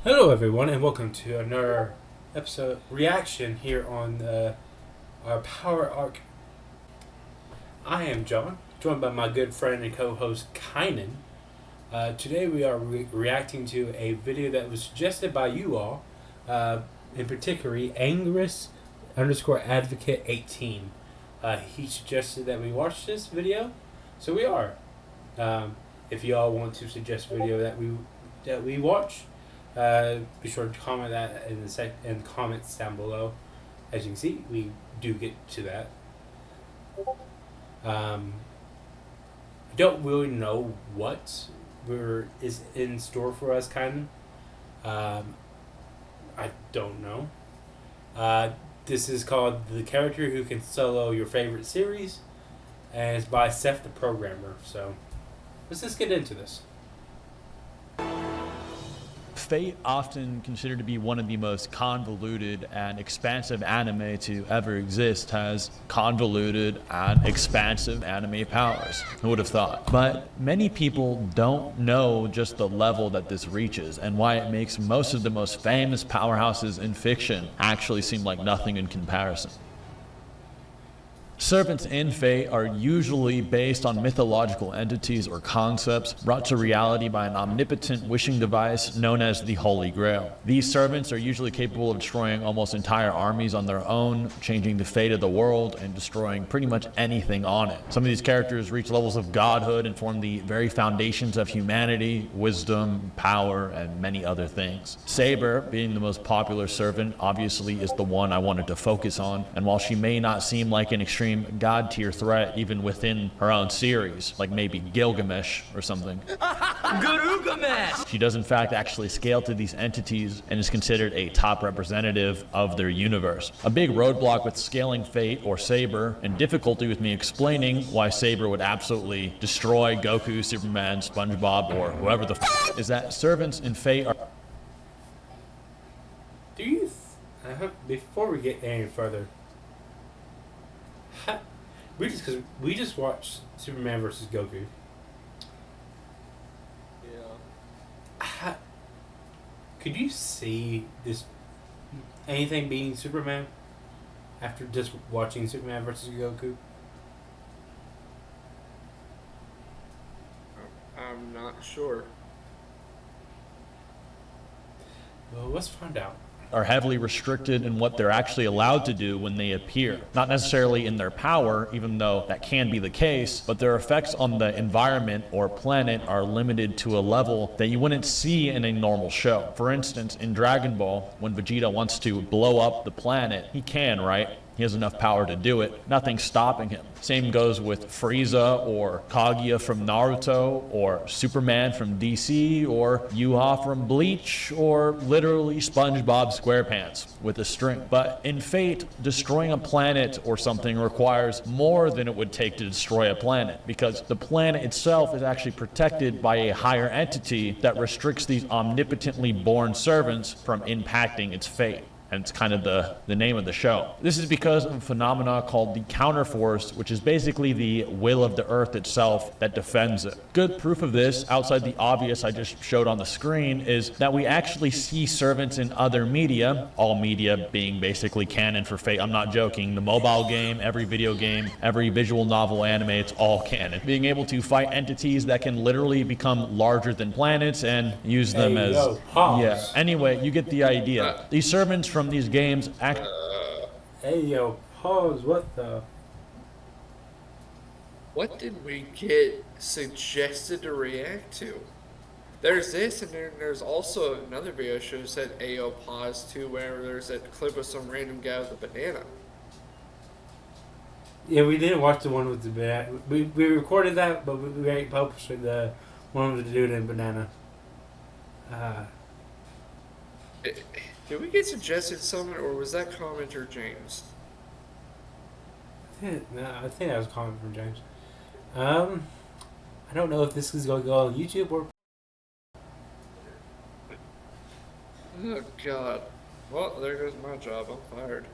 Hello, everyone, and welcome to another episode reaction here on our Power Arc. I am John, joined by my good friend and co-host Kynan. Today we are reacting to a video that was suggested by you all, in particular, Angerus underscore Advocate 18. He suggested that we watch this video, so we are. If you all want to suggest a video that we watch. Be sure to comment that in the comments down below. As you can see, we do get to that. I don't really know what is in store for us, kind of. I don't know. This is called The Character Who Can Solo Your Favorite Series, and it's by Seth the Programmer. So let's just get into this. Fate, often considered to be one of the most convoluted and expansive anime to ever exist, has convoluted and expansive anime powers. Who would have thought? But many people don't know just the level that this reaches and why it makes most of the most famous powerhouses in fiction actually seem like nothing in comparison. Servants in Fate are usually based on mythological entities or concepts brought to reality by an omnipotent wishing device known as the Holy Grail. These servants are usually capable of destroying almost entire armies on their own, changing the fate of the world, and destroying pretty much anything on it. Some of these characters reach levels of godhood and form the very foundations of humanity, wisdom, power, and many other things. Saber, being the most popular servant, obviously is the one I wanted to focus on, and while she may not seem like an extreme god tier threat even within her own series, like maybe Gilgamesh or something. Gilgamesh! She does in fact actually scale to these entities and is considered a top representative of their universe. A big roadblock with scaling Fate or Saber, and difficulty with me explaining why Saber would absolutely destroy Goku, Superman, SpongeBob, or whoever the is that servants in Fate are... Do you, before we get any further, we just watched Superman versus Goku. Yeah. Could you see anything beating Superman after just watching Superman versus Goku? I'm not sure. Well, let's find out. Are heavily restricted in what they're actually allowed to do when they appear. Not necessarily in their power, even though that can be the case, but their effects on the environment or planet are limited to a level that you wouldn't see in a normal show. For instance, in Dragon Ball, when Vegeta wants to blow up the planet, he can, right? He has enough power to do it. Nothing's stopping him. Same goes with Frieza or Kaguya from Naruto or Superman from DC or Yuha from Bleach or literally SpongeBob SquarePants with a string. But in Fate, destroying a planet or something requires more than it would take to destroy a planet, because the planet itself is actually protected by a higher entity that restricts these omnipotently born servants from impacting its fate. And it's kind of the name of the show. This is because of a phenomena called the counterforce, which is basically the will of the earth itself that defends it. Good proof of this, outside the obvious I just showed on the screen, is that we actually see servants in other media, all media being basically canon for Fate. I'm not joking. The mobile game, every video game, every visual novel, anime, it's all canon. Being able to fight entities that can literally become larger than planets and use them as... Yeah. Anyway, you get the idea. These servants from these games act... Hey, yo, pause. What the... What did we get suggested to react to? There's this, and then there's also another video show said Ayo pause too, where there's that clip of some random guy with a banana. Yeah, we didn't watch the one with the banana. We recorded that, but we ain't published the one with the dude and banana. Did we get suggested something, or was that commenter James? I think that was a comment from James. I don't know if this is going to go on YouTube or... Oh, God. Well, there goes my job. I'm fired.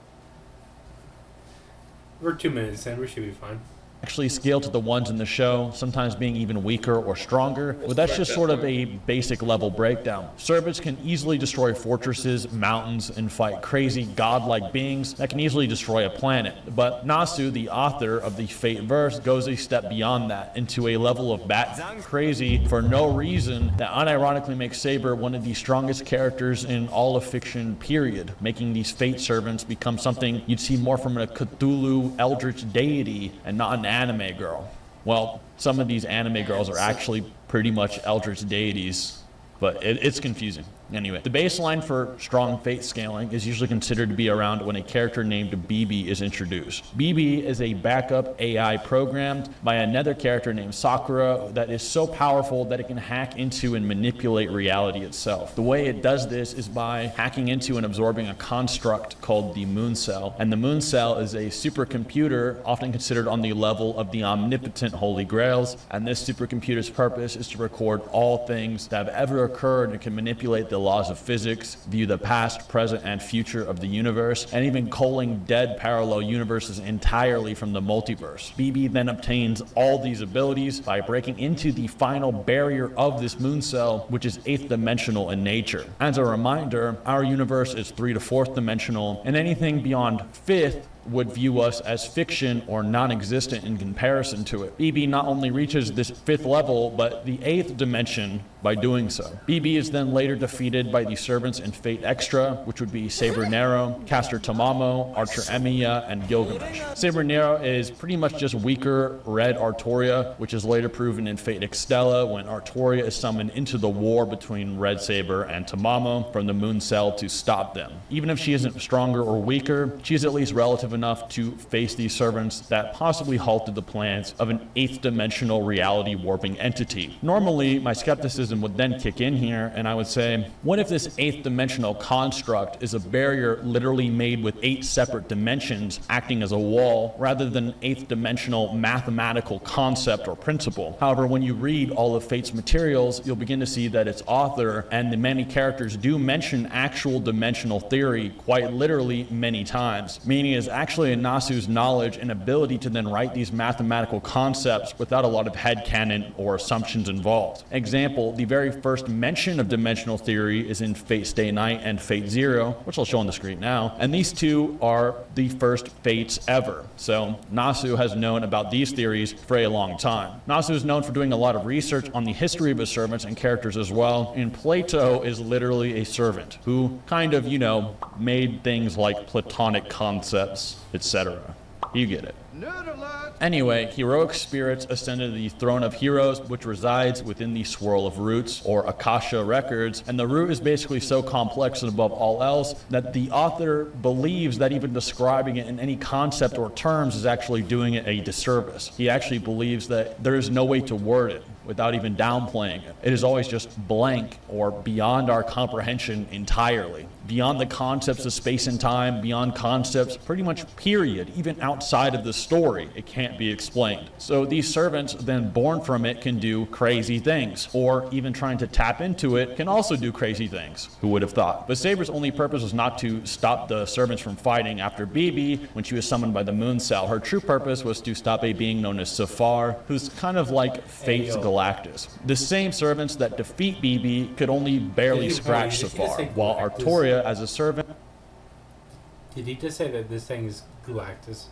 We're 2 minutes in. We should be fine. actually scale to the ones in the show, sometimes being even weaker or stronger, but that's just sort of a basic level breakdown. Servants can easily destroy fortresses, mountains, and fight crazy godlike beings that can easily destroy a planet. But Nasu, the author of the Fate verse, goes a step beyond that, into a level of bat crazy for no reason that unironically makes Saber one of the strongest characters in all of fiction, period, making these Fate servants become something you'd see more from a Cthulhu eldritch deity and not an anime girl. Well, some of these anime girls are actually pretty much eldritch deities, but it's confusing. Anyway, the baseline for strong Fate scaling is usually considered to be around when a character named BB is introduced. BB is a backup AI programmed by another character named Sakura that is so powerful that it can hack into and manipulate reality itself. The way it does this is by hacking into and absorbing a construct called the Moon Cell. And the Moon Cell is a supercomputer often considered on the level of the omnipotent Holy Grails. And this supercomputer's purpose is to record all things that have ever occurred and can manipulate the laws of physics, view the past, present, and future of the universe, and even culling dead parallel universes entirely from the multiverse. BB then obtains all these abilities by breaking into the final barrier of this moon cell, which is 8th dimensional in nature. As a reminder, our universe is 3 to 4th dimensional, and anything beyond 5th would view us as fiction or non-existent in comparison to it. BB not only reaches this 5th level, but the 8th dimension by doing so. BB is then later defeated by the servants in Fate Extra, which would be Saber Nero, Caster Tamamo, Archer Emiya, and Gilgamesh. Saber Nero is pretty much just weaker Red Artoria, which is later proven in Fate Extella when Artoria is summoned into the war between Red Saber and Tamamo from the Moon Cell to stop them. Even if she isn't stronger or weaker, she's at least relative enough to face these servants that possibly halted the plans of an 8th dimensional reality warping entity. Normally, my skepticism would then kick in here, and I would say, what if this 8th dimensional construct is a barrier literally made with 8 separate dimensions acting as a wall, rather than an 8th dimensional mathematical concept or principle? However, when you read all of Fate's materials, you'll begin to see that its author and the many characters do mention actual dimensional theory quite literally many times, meaning is actually in Nasu's knowledge and ability to then write these mathematical concepts without a lot of headcanon or assumptions involved. Example, the very first mention of dimensional theory is in Fate Stay Night and Fate Zero, which I'll show on the screen now, and these two are the first Fates ever. So Nasu has known about these theories for a long time. Nasu is known for doing a lot of research on the history of his servants and characters as well, and Plato is literally a servant who kind of, made things like Platonic concepts, etc. You get it. Anyway, heroic spirits ascended to the throne of heroes, which resides within the swirl of roots, or Akasha records, and the root is basically so complex and above all else that the author believes that even describing it in any concept or terms is actually doing it a disservice. He actually believes that there is no way to word it without even downplaying it. It is always just blank or beyond our comprehension entirely. Beyond the concepts of space and time, beyond concepts, pretty much period, even outside of the story, it can't be explained. So these servants then born from it can do crazy things, or even trying to tap into it can also do crazy things. Who would have thought? But Saber's only purpose was not to stop the servants from fighting after BB when she was summoned by the Moon Cell. Her true purpose was to stop a being known as Safar, who's kind of like Fate's Galactus. The same servants that defeat BB could only barely scratch Safar, while Artoria as a servant. Did he just say that this thing is Galactus?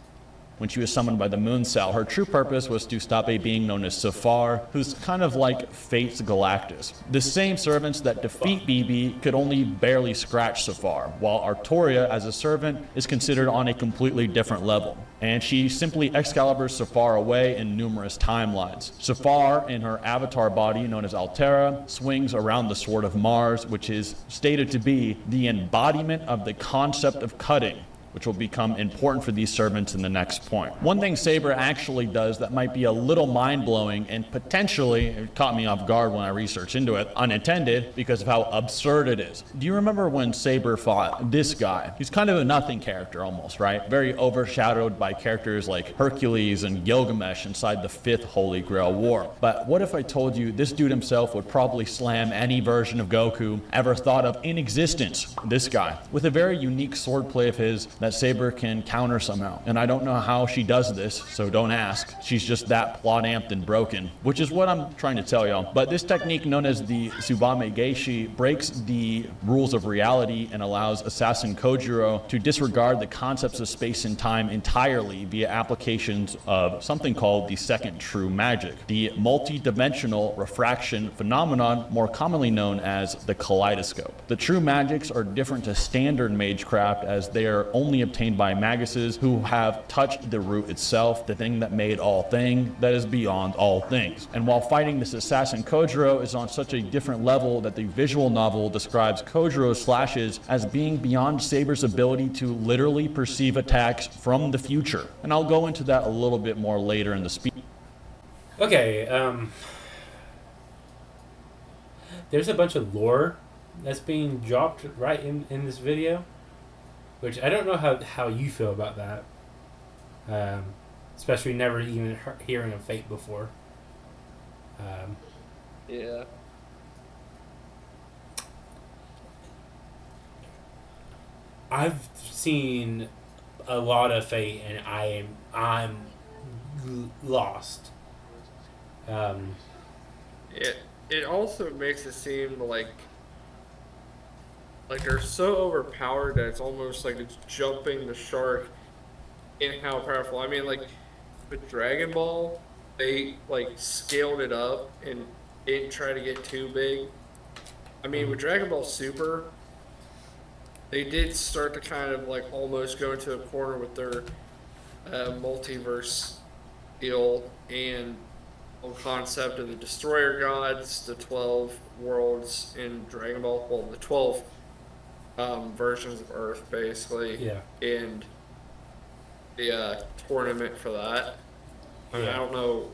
When she was summoned by the Moon Cell, her true purpose was to stop a being known as Safar, who's kind of like Fate's Galactus. The same servants that defeat BB could only barely scratch Safar, while Artoria as a servant is considered on a completely different level. And she simply Excaliburs Safar away in numerous timelines. Safar, in her avatar body known as Altera, swings around the Sword of Mars, which is stated to be the embodiment of the concept of cutting, which will become important for these servants in the next point. One thing Saber actually does that might be a little mind-blowing and potentially, it caught me off guard when I researched into it, unintended, because of how absurd it is. Do you remember when Saber fought this guy? He's kind of a nothing character almost, right? Very overshadowed by characters like Hercules and Gilgamesh inside the 5th Holy Grail War. But what if I told you this dude himself would probably slam any version of Goku ever thought of in existence? This guy, with a very unique swordplay of his, that Saber can counter somehow. And I don't know how she does this, so don't ask. She's just that plot amped and broken, which is what I'm trying to tell y'all. But this technique known as the Tsubame Geishi breaks the rules of reality and allows Assassin Kojiro to disregard the concepts of space and time entirely via applications of something called the second true magic, the multi-dimensional refraction phenomenon, more commonly known as the kaleidoscope. The true magics are different to standard magecraft, as they are only obtained by maguses who have touched the root itself, the thing that made all thing, that is beyond all things. And while fighting this assassin, Kojiro is on such a different level that the visual novel describes Kojiro's slashes as being beyond Saber's ability to literally perceive attacks from the future. And I'll go into that a little bit more later in the speech. Okay, there's a bunch of lore that's being dropped right in this video, which I don't know how you feel about that. Especially never even hearing of Fate before. Yeah. I've seen a lot of Fate, and I'm lost. It also makes it seem like they're so overpowered that it's almost like it's jumping the shark in how powerful. I mean, like with Dragon Ball, they like scaled it up and didn't try to get too big. I mean, with Dragon Ball Super, they did start to kind of like almost go into a corner with their multiverse deal and whole concept of the Destroyer Gods, the 12 worlds in Dragon Ball, well, the 12 versions of Earth, basically, Yeah. and the tournament for that. I mean, Yeah. I don't know what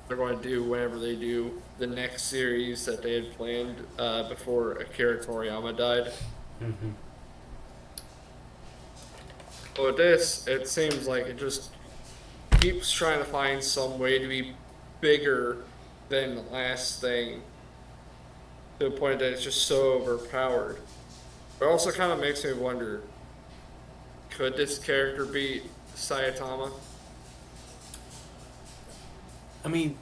they're going to do whenever they do the next series that they had planned before Akira Toriyama died. Mm-hmm. But with this, it seems like it just keeps trying to find some way to be bigger than the last thing, to the point that it's just so overpowered. But it also kind of makes me wonder, could this character beat Saitama? I mean,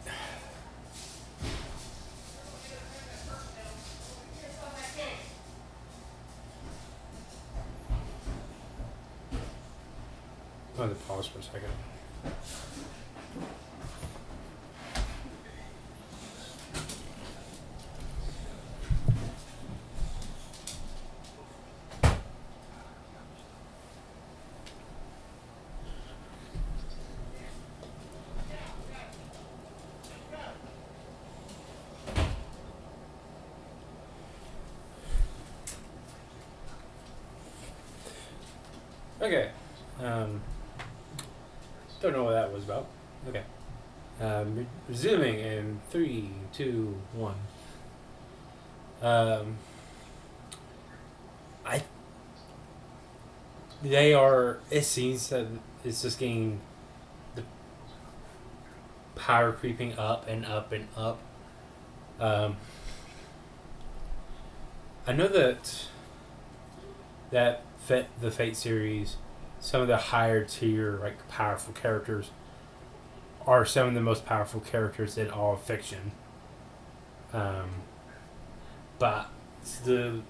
I'm going to pause for a second. Okay. Don't know what that was about. Okay. Resuming in 3, 2, 1. It seems that it's just getting the power creeping up and up and up. I know that the Fate series, some of the higher tier, like powerful characters, are some of the most powerful characters in all of fiction. But the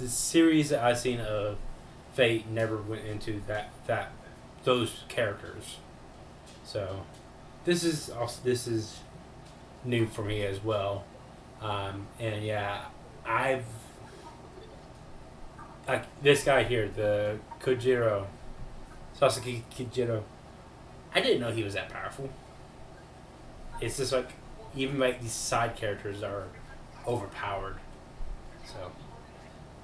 series that I've seen of Fate never went into those characters. So this is new for me as well. And yeah, this guy here, the Kojiro, Sasuke Kojiro, I didn't know he was that powerful. It's just like, even like these side characters are overpowered. So,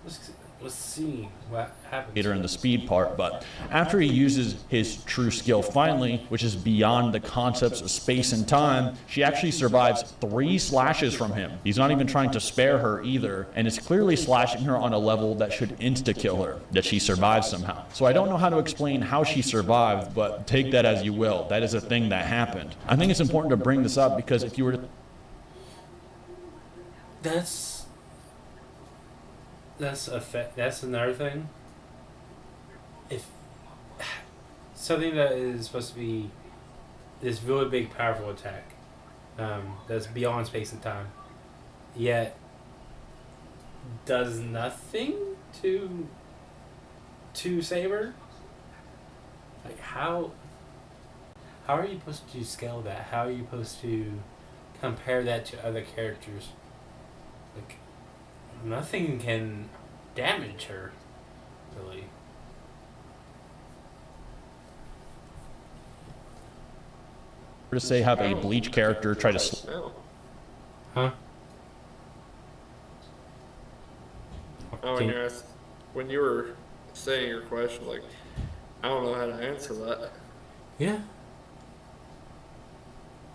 let's see what happens. Later in the speed part, but after he uses his true skill finally, which is beyond the concepts of space and time, she actually survives 3 slashes from him. He's not even trying to spare her either, and is clearly slashing her on a level that should insta-kill her, that she survives somehow. So I don't know how to explain how she survived, but take that as you will. That is a thing that happened. I think it's important to bring this up because if you were to... That's another thing. If something that is supposed to be this really big, powerful attack that's beyond space and time, yet does nothing to Saber. Like how are you supposed to scale that? How are you supposed to compare that to other characters? Like nothing can damage her, really. To say have a Bleach character try to No. Huh? Oh, when you were saying your question, like, I don't know how to answer that. Yeah.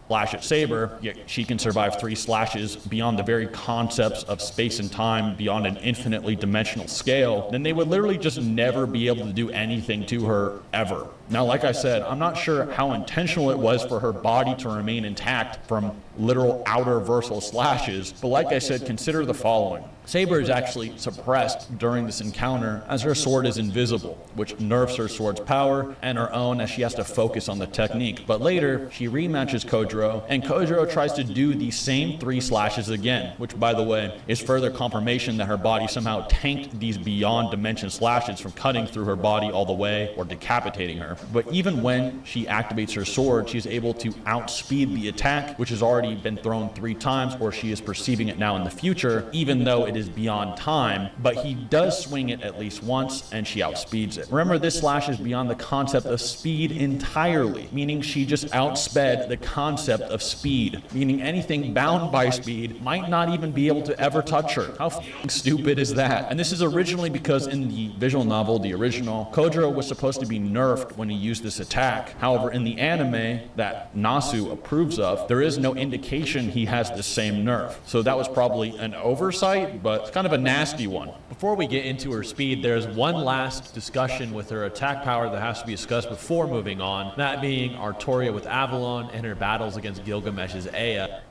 slash at Saber, yet she can survive 3 slashes beyond the very concepts of space and time, beyond an infinitely dimensional scale, then they would literally just never be able to do anything to her ever. Now, like I said, I'm not sure how intentional it was for her body to remain intact from literal outer versal slashes, but like I said, consider the following. Saber is actually suppressed during this encounter as her sword is invisible, which nerfs her sword's power and her own as she has to focus on the technique. But later, she rematches Kojiro, and Kojiro tries to do the same 3 slashes again, which, by the way, is further confirmation that her body somehow tanked these beyond dimension slashes from cutting through her body all the way or decapitating her. But even when she activates her sword, she is able to outspeed the attack, which has already been thrown 3 times, or she is perceiving it now in the future, even though it is beyond time. But he does swing it at least once, and she outspeeds it. Remember, this slash is beyond the concept of speed entirely, meaning she just outsped the concept of speed, meaning anything bound by speed might not even be able to ever touch her. How f***ing stupid is that? And this is originally because in the visual novel, the original, Kojiro was supposed to be nerfed when he used this attack. However, in the anime that Nasu approves of, there is no indication he has the same nerf. So that was probably an oversight, but it's kind of a nasty one. Before we get into her speed, there's one last discussion with her attack power that has to be discussed before moving on, that being Artoria with Avalon and her battles against Gilgamesh's Aya.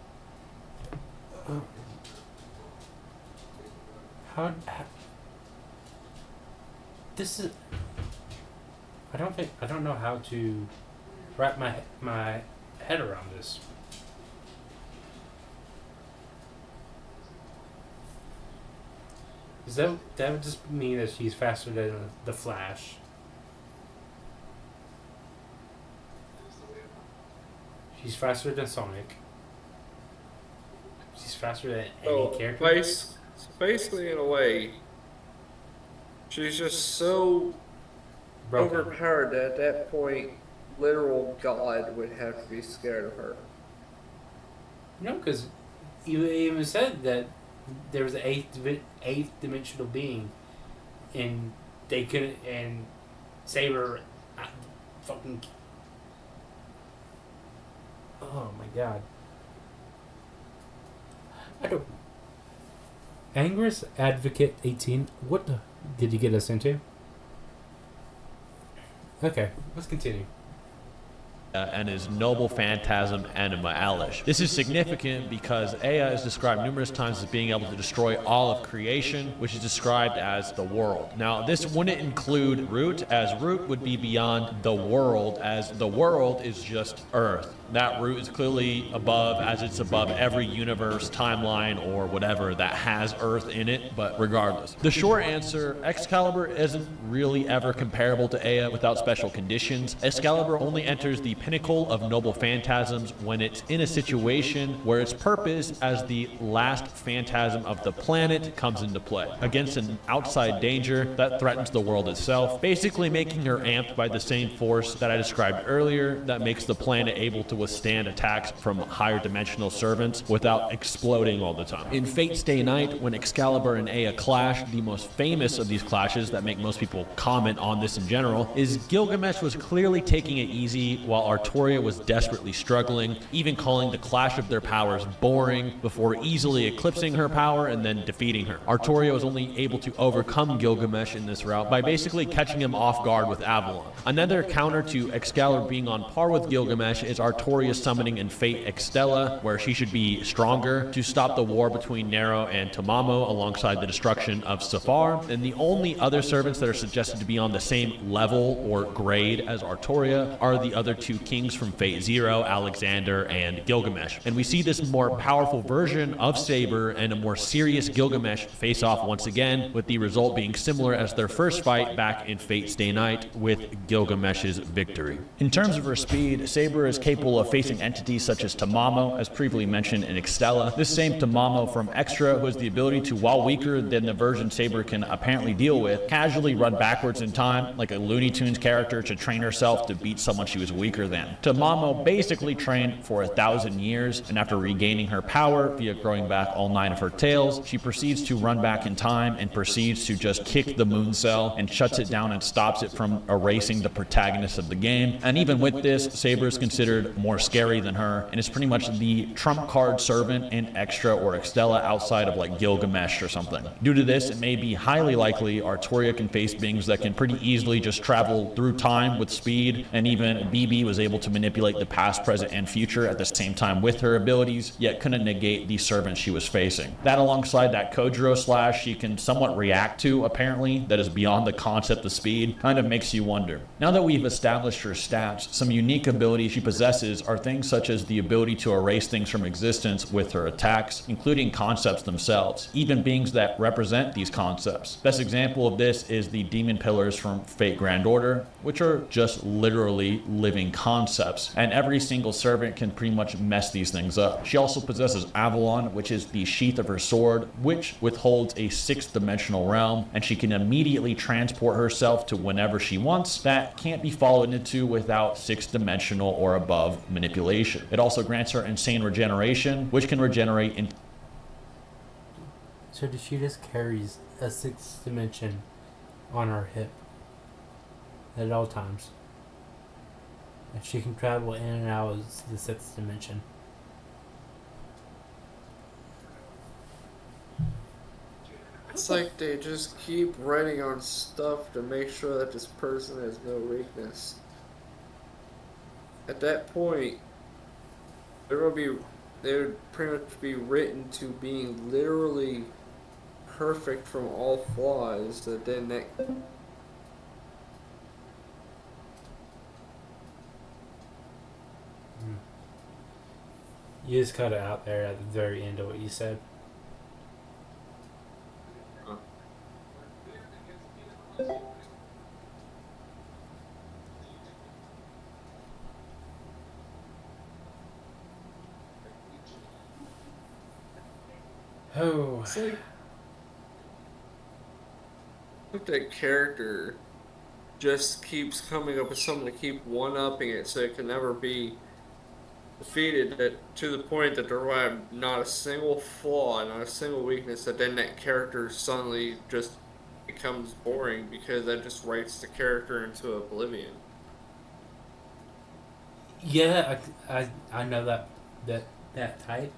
How this is... I don't know how to wrap my head around this. Does that would just mean that she's faster than the Flash? She's faster than Sonic. She's faster than any character. Basically, in a way, she's just so Broken. overpowered that at that point, literal God would have to be scared of her. No, because you even said that there was an eighth dimensional being, and they couldn't. And Saber, fucking. Oh my god. I don't. Anger's Advocate 18. What the did you get us into? Okay, let's continue. And his noble phantasm, Anima Alish. This is significant because Aya is described numerous times as being able to destroy all of creation, which is described as the world. Now, this wouldn't include Root, as Root would be beyond the world, as the world is just Earth. That Root is clearly above, as it's above every universe, timeline, or whatever that has Earth in it, but regardless. The short answer, Excalibur isn't really ever comparable to Aya without special conditions. Excalibur only enters the pinnacle of noble phantasms when it's in a situation where its purpose as the last phantasm of the planet comes into play, against an outside danger that threatens the world itself, basically making her amped by the same force that I described earlier that makes the planet able to withstand attacks from higher dimensional servants without exploding all the time. In Fate's Day Night, when Excalibur and Aya clash, the most famous of these clashes that make most people comment on this in general is Gilgamesh was clearly taking it easy while Artoria was desperately struggling, even calling the clash of their powers boring before easily eclipsing her power and then defeating her. Artoria was only able to overcome Gilgamesh in this route by basically catching him off guard with Avalon. Another counter to Excalibur being on par with Gilgamesh is Artoria Artoria summoning in Fate Extella, where she should be stronger to stop the war between Nero and Tamamo alongside the destruction of Safar. And the only other servants that are suggested to be on the same level or grade as Artoria are the other two kings from Fate Zero, Alexander and Gilgamesh. And we see this more powerful version of Saber and a more serious Gilgamesh face off once again, with the result being similar as their first fight back in Fate Stay Night, with Gilgamesh's victory. In terms of her speed, Saber is capable of facing entities such as Tamamo, as previously mentioned in Extella. This same Tamamo from Extra, who has the ability to, while weaker than the version Saber can apparently deal with, casually run backwards in time like a Looney Tunes character to train herself to beat someone she was weaker than. Tamamo basically trained for 1,000 years, and after regaining her power via growing back all 9 of her tails, she proceeds to run back in time and proceeds to just kick the moon cell and shuts it down and stops it from erasing the protagonist of the game. And even with this, Saber is considered more scary than her and is pretty much the trump card servant in Extra or Extella outside of like Gilgamesh or something. Due to this, it may be highly likely Artoria can face beings that can pretty easily just travel through time with speed, and even BB was able to manipulate the past, present, and future at the same time with her abilities, yet couldn't negate the servant she was facing. That alongside that Kojiro slash she can somewhat react to, apparently, that is beyond the concept of speed, kind of makes you wonder. Now that we've established her stats, some unique abilities she possesses are things such as the ability to erase things from existence with her attacks, including concepts themselves, even beings that represent these concepts. Best example of this is the demon pillars from Fate Grand Order, which are just literally living concepts, and every single servant can pretty much mess these things up. She also possesses Avalon, which is the sheath of her sword, which withholds a 6th dimensional realm, and she can immediately transport herself to whenever she wants. That can't be followed into without 6th dimensional or above manipulation. It also grants her insane regeneration, which can regenerate in. So she just carries a 6th dimension on her hip at all times. And she can travel in and out of the 6th dimension. It's like they just keep writing on stuff to make sure that this person has no weakness. At that point, they would pretty much be written to being literally perfect from all flaws. That then that. You just cut it out there at the very end of what you said. Oh. It's like that character just keeps coming up with something to keep one-upping it so it can never be defeated, that to the point that there will have not a single flaw, not a single weakness, that then that character suddenly just becomes boring because that just writes the character into oblivion. Yeah, I know that type,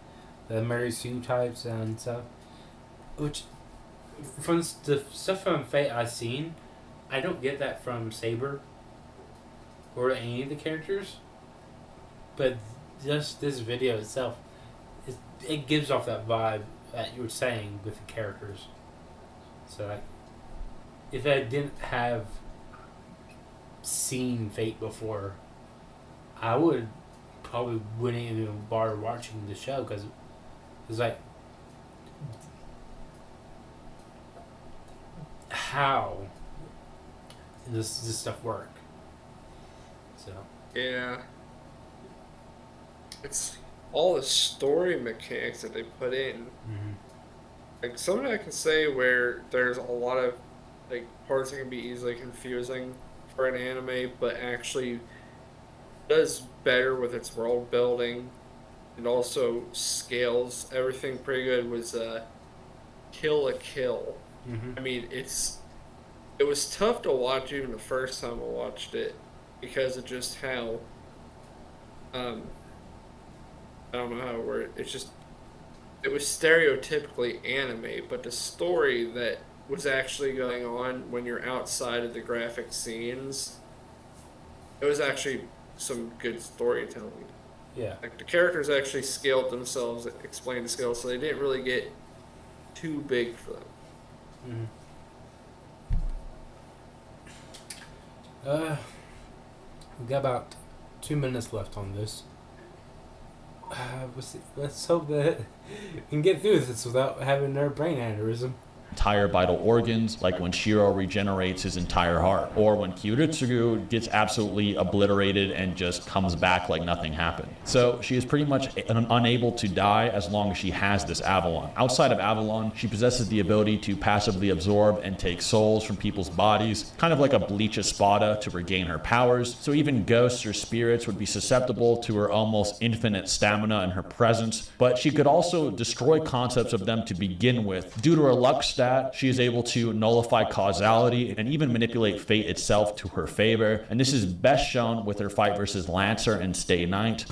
the Mary Sue types and stuff. Which, from the stuff from Fate I've seen, I don't get that from Saber or any of the characters. But just this video itself, it gives off that vibe that you were saying with the characters. So, like, if I didn't have seen Fate before, I probably wouldn't even bother watching the show because it's like, how does this stuff work? So Yeah. It's all the story mechanics that they put in. mm-hmm. Like, something I can say where there's a lot of like parts that can be easily confusing for an anime, but actually does better with its world building and also scales everything pretty good, was Kill la Kill. Mm-hmm. I mean, it was tough to watch even the first time I watched it because of just how I don't know how to word it. It's just, it was stereotypically anime, but the story that was actually going on when you're outside of the graphic scenes, it was actually some good storytelling. Yeah. Like the characters actually scaled themselves, explained the scale, so they didn't really get too big for them. Mm-hmm. We got about 2 minutes left on this. Let's hope that we can get through this without having another brain aneurysm. Entire vital organs, like when Shiro regenerates his entire heart, or when Kyoritsugu gets absolutely obliterated and just comes back like nothing happened. So she is pretty much unable to die as long as she has this Avalon. Outside of Avalon, she possesses the ability to passively absorb and take souls from people's bodies, kind of like a Bleach Espada to regain her powers, so even ghosts or spirits would be susceptible to her almost infinite stamina in her presence, but she could also destroy concepts of them to begin with. Due to her luck stat, she is able to nullify causality and even manipulate fate itself to her favor, and this is best shown with her fight versus Lancer in Stay Night.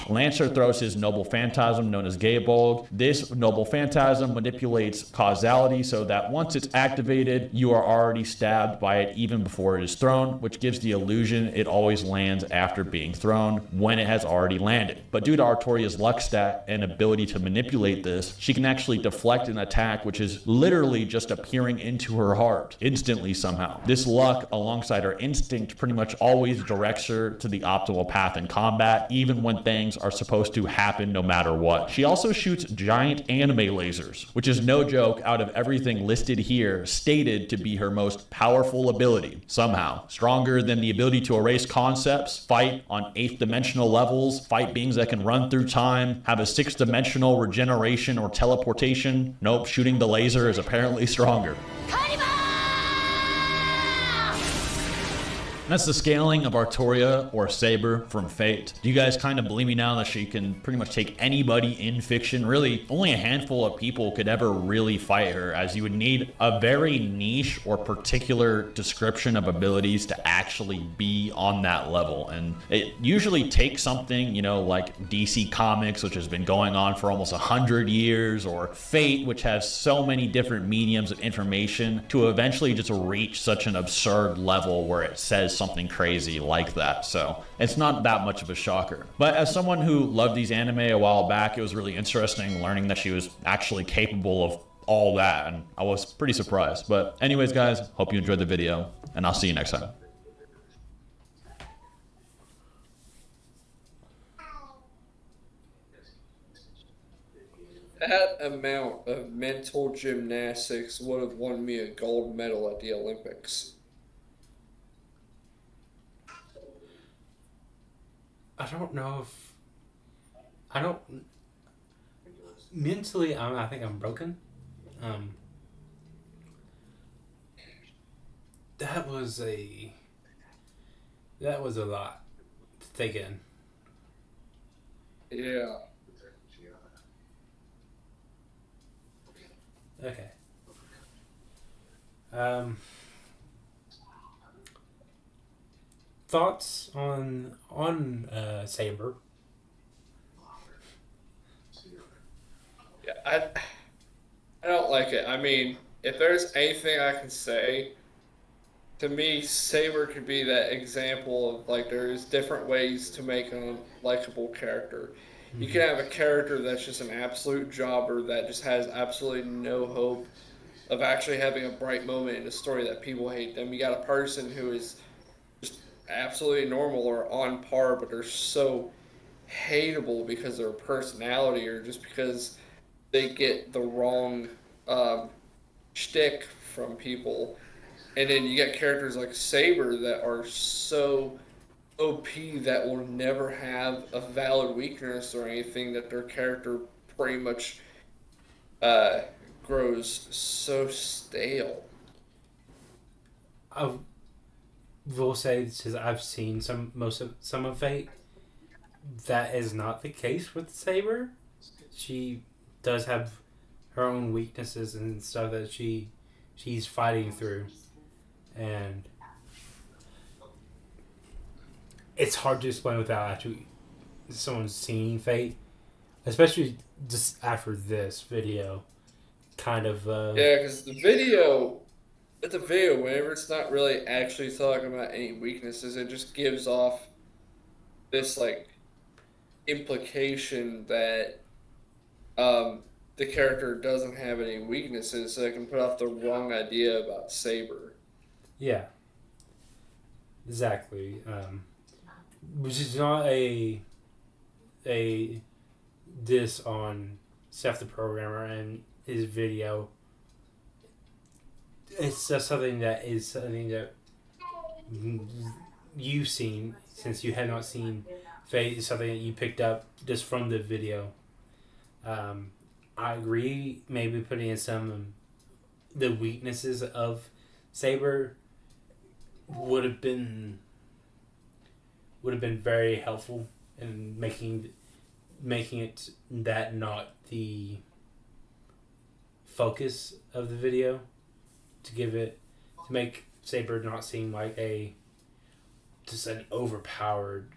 Lancer throws his Noble Phantasm known as Gaebolg. This Noble Phantasm manipulates causality so that once it's activated, you are already stabbed by it even before it is thrown, which gives the illusion it always lands after being thrown when it has already landed. But due to Artoria's luck stat and ability to manipulate this, she can actually deflect an attack which is literally just appearing into her heart instantly somehow. This luck, alongside her instinct, pretty much always directs her to the optimal path in combat, even when things are supposed to happen no matter what. She also shoots giant anime lasers, which is no joke out of everything listed here, stated to be her most powerful ability. Somehow. Stronger than the ability to erase concepts, fight on 8th dimensional levels, fight beings that can run through time, have a 6th dimensional regeneration or teleportation. Nope, shooting the laser is apparently stronger. That's the scaling of Artoria, or Saber, from Fate. Do you guys kind of believe me now that she can pretty much take anybody in fiction? Really, only a handful of people could ever really fight her, as you would need a very niche or particular description of abilities to actually be on that level. And it usually takes something, you know, like DC Comics, which has been going on for almost 100 years, or Fate, which has so many different mediums of information, to eventually just reach such an absurd level where it says something crazy like that. So it's not that much of a shocker. But as someone who loved these anime a while back, it was really interesting learning that she was actually capable of all that, and I was pretty surprised. But anyways, guys, hope you enjoyed the video, and I'll see you next time. That amount of mental gymnastics would have won me a gold medal at the Olympics. I don't know if I don't mentally. I think I'm broken. That was a lot to take in. Yeah. Okay. Thoughts on Saber? Yeah, I don't like it. I mean, if there's anything I can say, to me, Saber could be that example of like there's different ways to make a likable character. You can have a character that's just an absolute jobber that just has absolutely no hope of actually having a bright moment in a story that people hate them. You got a person who is just absolutely normal or on par, but they're so hateable because of their personality or just because they get the wrong shtick from people. And then you get characters like Saber that are so OP that will never have a valid weakness or anything, that their character pretty much grows so stale. I will say, since I've seen some of Fate, that is not the case with Saber. She does have her own weaknesses and stuff that she's fighting through, and it's hard to explain without actually someone seeing Fate, especially just after this video. Kind of. Yeah, because it's a video, whenever it's not really actually talking about any weaknesses, it just gives off this like implication that the character doesn't have any weaknesses, so it can put off the wrong idea about Saber. Yeah, exactly. Which is not a diss on Seth the programmer and his video. It's just something that you've seen, since you had not seen Fate. Is something that you picked up just from the video. I agree. Maybe putting in some the weaknesses of Saber would have been very helpful in making it that not the focus of the video, to make Saber not seem like just an overpowered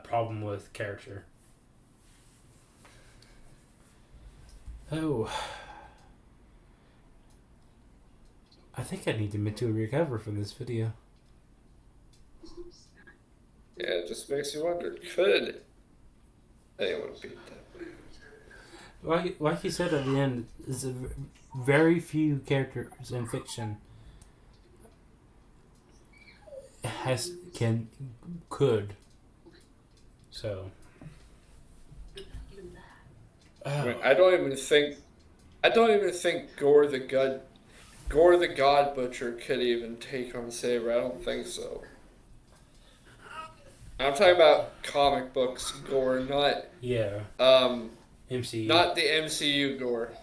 problem with character. Oh, I think I need to mentally recover from this video. Yeah, it just makes you wonder, could anyone beat that? Like you said at the end, there's very few characters in fiction could. So. I mean, I don't even think Gore the God Butcher could even take on Saber. I don't think so. I'm talking about comic books Gore, not Yeah. MCU. not the MCU Gore.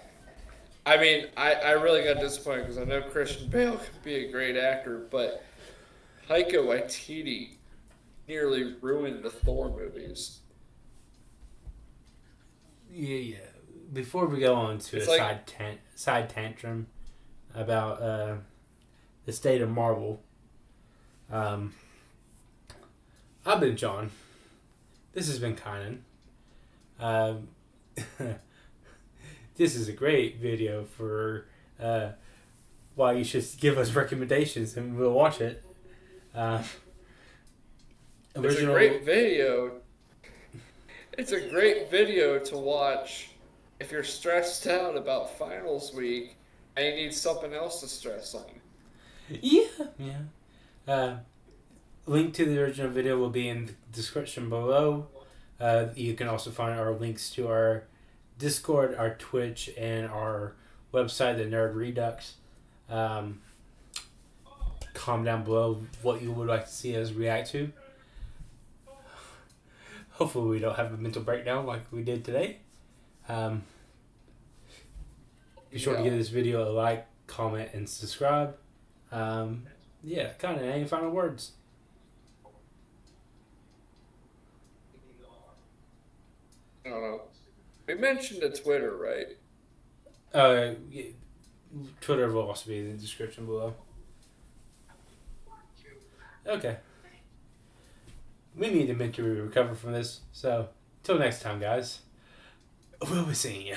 I mean, I really got disappointed because I know Christian Bale could be a great actor, but Taika Waititi nearly ruined the Thor movies. Yeah. Before we go on to It's a like- side tantrum about the state of Marvel, I've been John. This has been Kynan. This is a great video for why you should give us recommendations and we'll watch it. It's a great video. It's a great video to watch if you're stressed out about finals week and you need something else to stress on. Yeah. Link to the original video will be in the description below. You can also find our links to our Discord, our Twitch, and our website, the Nerd Redux. Comment down below what you would like to see us react to. Hopefully we don't have a mental breakdown like we did today. Be sure to give this video a like, comment, and subscribe. Yeah, kind of any final words? I don't know. We mentioned the Twitter, right? Yeah, Twitter will also be in the description below. Okay. We need to mentally recover from this. So, till next time, guys. We'll be seeing you.